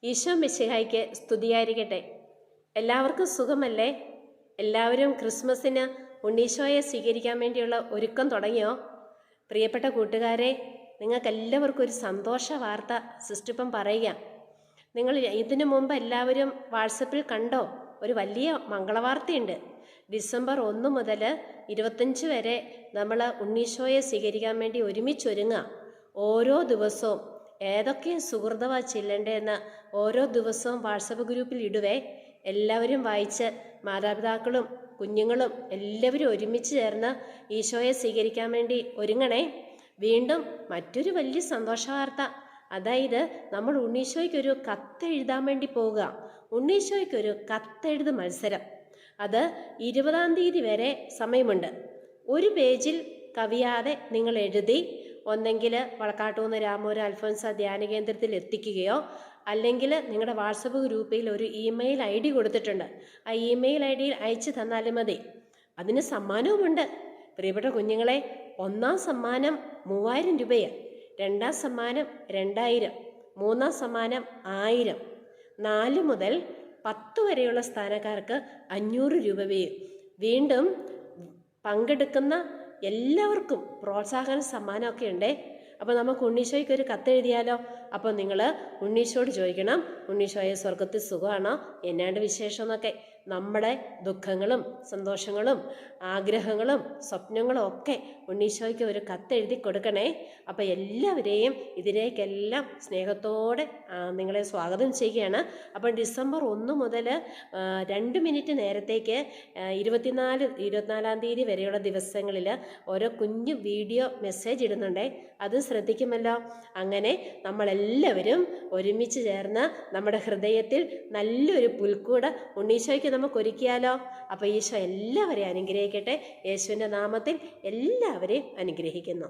ഈശോ മിശിഹായ്ക്ക് സ്തുതിയായിരിക്കട്ടെ. എല്ലാവർക്കും സുഖമല്ലേ? എല്ലാവരും ക്രിസ്മസിന് ഉണ്ണീശോയെ സ്വീകരിക്കാൻ വേണ്ടിയുള്ള ഒരുക്കം തുടങ്ങിയോ? പ്രിയപ്പെട്ട കൂട്ടുകാരെ, നിങ്ങൾക്കെല്ലാവർക്കും ഒരു സന്തോഷ വാർത്ത സിസ്റ്റർ പറയുക. നിങ്ങൾ ഇതിനു മുമ്പ് എല്ലാവരും വാട്സപ്പിൽ കണ്ടോ? ഒരു വലിയ മംഗളവാർത്തയുണ്ട്. ഡിസംബർ 1 മുതൽ 25 വരെ നമ്മൾ ഉണ്ണീശോയെ സ്വീകരിക്കാൻ വേണ്ടി ഒരുമിച്ചൊരുങ്ങുക. ഓരോ ദിവസവും ഏതൊക്കെ സുഹൃതവാ ചെല്ലേണ്ടതെന്ന് ഓരോ ദിവസവും വാട്സപ്പ് ഗ്രൂപ്പിൽ ഇടുവേ. എല്ലാവരും വായിച്ച് മാതാപിതാക്കളും കുഞ്ഞുങ്ങളും എല്ലാവരും ഒരുമിച്ച് ചേർന്ന് ഈശോയെ സ്വീകരിക്കാൻ വേണ്ടി ഒരുങ്ങണേ. വീണ്ടും മറ്റൊരു വലിയ സന്തോഷ വാർത്ത, അതായത് നമ്മൾ ഉണ്ണീശോയ്ക്കൊരു കത്തെഴുതാൻ വേണ്ടി പോവുക. ഉണ്ണീശോയ്ക്കൊരു കത്തെഴുത് മത്സരം. അത് 20-ാം തീയതി വരെ സമയമുണ്ട്. ഒരു പേജിൽ കവിയാതെ നിങ്ങൾ എഴുതി ഒന്നെങ്കിൽ വളക്കാട്ടൂന്ന് രാമൂര് അൽഫോൻസ ധ്യാന കേന്ദ്രത്തിൽ എത്തിക്കുകയോ അല്ലെങ്കിൽ നിങ്ങളുടെ വാട്സപ്പ് ഗ്രൂപ്പിൽ ഒരു ഇമെയിൽ ID കൊടുത്തിട്ടുണ്ട്. ആ ഇമെയിൽ ID അയച്ചു തന്നാലും മതി. അതിന് സമ്മാനവുമുണ്ട്. പ്രിയപ്പെട്ട കുഞ്ഞുങ്ങളെ, 1-ാം സമ്മാനം 3000 രൂപയാണ്, 2-ാം സമ്മാനം 2000, 3-ാം സമ്മാനം 1000, 4 മുതൽ 10 വരെയുള്ള സ്ഥാനക്കാർക്ക് 500 രൂപ വീതം. വീണ്ടും പങ്കെടുക്കുന്ന എല്ലാവർക്കും പ്രോത്സാഹന സമ്മാനമൊക്കെ ഉണ്ടേ. അപ്പോൾ നമുക്ക് ഉണ്ണീശോയ്ക്ക് ഒരു കത്തെഴുതിയാലോ? അപ്പോൾ നിങ്ങൾ ഉണ്ണീശോയോട് ചോദിക്കണം, ഉണ്ണീശോയെ സ്വർഗത്തിൽ സുഖമാണോ, എന്നാണ്ട് വിശേഷം എന്നൊക്കെ. നമ്മുടെ ദുഃഖങ്ങളും സന്തോഷങ്ങളും ആഗ്രഹങ്ങളും സ്വപ്നങ്ങളും ഒക്കെ ഉണ്ണീശോയ്ക്ക് ഒരു കത്തെഴുതി കൊടുക്കണേ. അപ്പോൾ എല്ലാവരെയും ഇതിലേക്കെല്ലാം സ്നേഹത്തോടെ നിങ്ങളെ സ്വാഗതം ചെയ്യുകയാണ്. അപ്പോൾ ഡിസംബർ 1 മുതൽ 2 മിനിറ്റ് നേരത്തേക്ക് 24-ാം തീയതി വരെയുള്ള ദിവസങ്ങളിൽ ഓരോ കുഞ്ഞു വീഡിയോ മെസ്സേജ് ഇടുന്നുണ്ടേ. അത് ശ്രദ്ധിക്കുമല്ലോ. അങ്ങനെ നമ്മളെല്ലാവരും ഒരുമിച്ച് ചേർന്ന് നമ്മുടെ ഹൃദയത്തിൽ നല്ലൊരു പുൽക്കൂട് ഉണ്ണീശോയ്ക്ക് നമുക്ക് ഒരുക്കിയാലോ? അപ്പോൾ ഈശോ എല്ലാവരെയും അനുഗ്രഹിക്കട്ടെ. യേശുവിൻ്റെ നാമത്തിൽ എല്ലാവരെയും അനുഗ്രഹിക്കുന്നു.